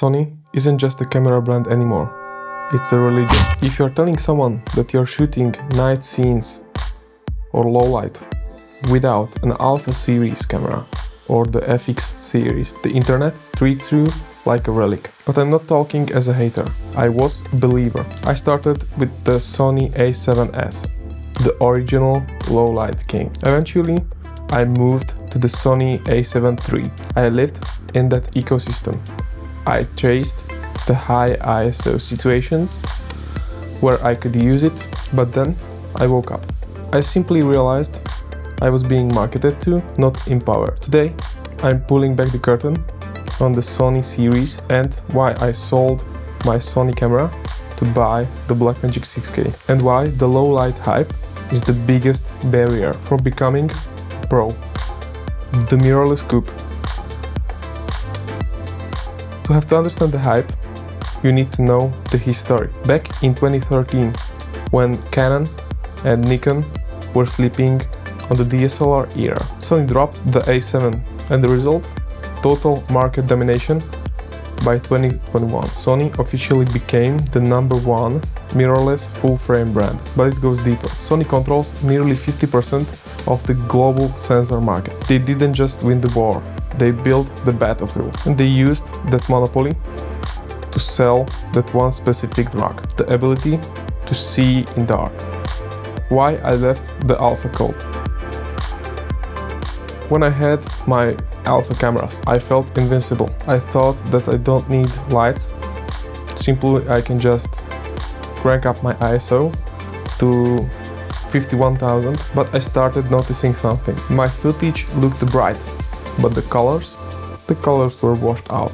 Sony isn't just a camera brand anymore, it's a religion. If you're telling someone that you're shooting night scenes or low light without an Alpha series camera or the FX series, the internet treats you like a relic. But I'm not talking as a hater, I was a believer. I started with the Sony a7S, the original low light king. Eventually, I moved to the Sony a7 III. I lived in that ecosystem. I chased the high ISO situations where I could use it, but then I woke up. I simply realized I was being marketed to, not empowered. Today, I'm pulling back the curtain on the Sony series and why I sold my Sony camera to buy the Blackmagic 6K and why the low light hype is the biggest barrier for becoming pro. The mirrorless coupe. To understand the hype, you need to know the history. Back in 2013, when Canon and Nikon were sleeping on the DSLR era, Sony dropped the A7 and the result? Total market domination. By 2021, Sony officially became the #1 mirrorless full-frame brand. But it goes deeper. Sony controls nearly 50% of the global sensor market. They didn't just win the war, they built the battlefield. And they used that monopoly to sell that one specific drug, the ability to see in dark. Why I left the Alpha cult. When I had my Alpha cameras, I felt invincible. I thought that I don't need lights. Simply, I can just crank up my ISO to 51,000, but I started noticing something. My footage looked bright, but the colors were washed out.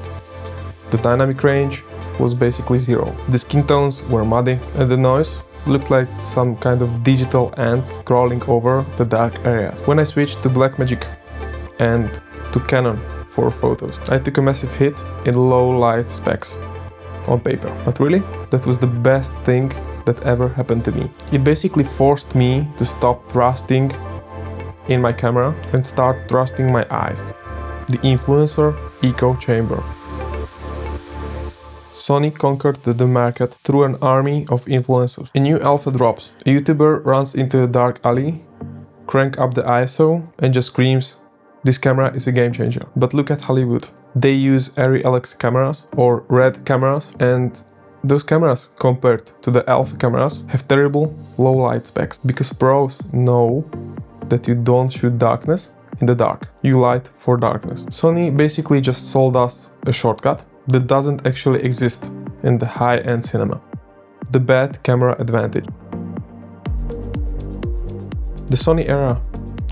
The dynamic range was basically zero. The skin tones were muddy and the noise looked like some kind of digital ants crawling over the dark areas. When I switched to Blackmagic and to Canon for photos, I took a massive hit in low light specs on paper. But really, that was the best thing that ever happened to me. It basically forced me to stop trusting in my camera and start trusting my eyes. The influencer echo chamber. Sony conquered the market through an army of influencers. A new Alpha drops. A YouTuber runs into a dark alley, crank up the ISO and just screams, "This camera is a game changer." But look at Hollywood. They use Arri Alexa cameras or RED cameras, and those cameras compared to the Alpha cameras have terrible low light specs because pros know that you don't shoot darkness in the dark. You light for darkness. Sony basically just sold us a shortcut that doesn't actually exist in the high-end cinema. The bad camera advantage. The Sony era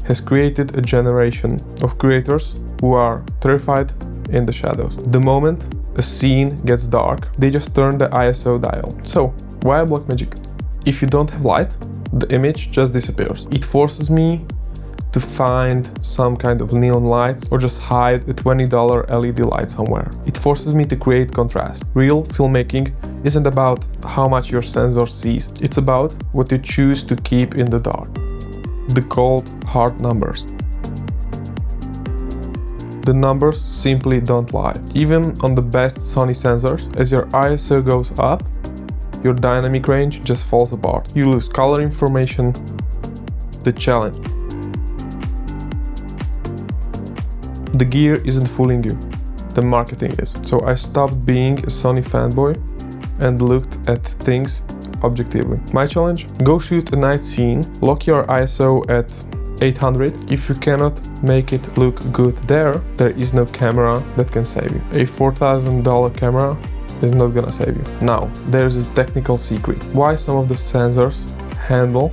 has created a generation of creators who are terrified in the shadows. The moment a scene gets dark, they just turn the ISO dial. So, why Blackmagic? If you don't have light, the image just disappears. It forces me to find some kind of neon lights or just hide a $20 LED light somewhere. It forces me to create contrast. Real filmmaking isn't about how much your sensor sees. It's about what you choose to keep in the dark. The cold, hard numbers. The numbers simply don't lie. Even on the best Sony sensors, as your ISO goes up, your dynamic range just falls apart. You lose color information. The challenge. The gear isn't fooling you, the marketing is. So I stopped being a Sony fanboy and looked at things objectively. My challenge? Go shoot a night scene, lock your ISO at 800. If you cannot make it look good there is no camera that can save you. A $4,000 camera is not gonna save you. Now, there's a technical secret. Why some of the sensors handle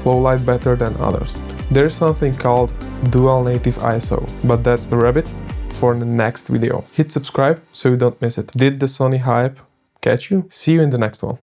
low light better than others. There's something called dual native ISO, but that's a rabbit for the next video. Hit subscribe so you don't miss it. Did the Sony hype catch you? See you in the next one.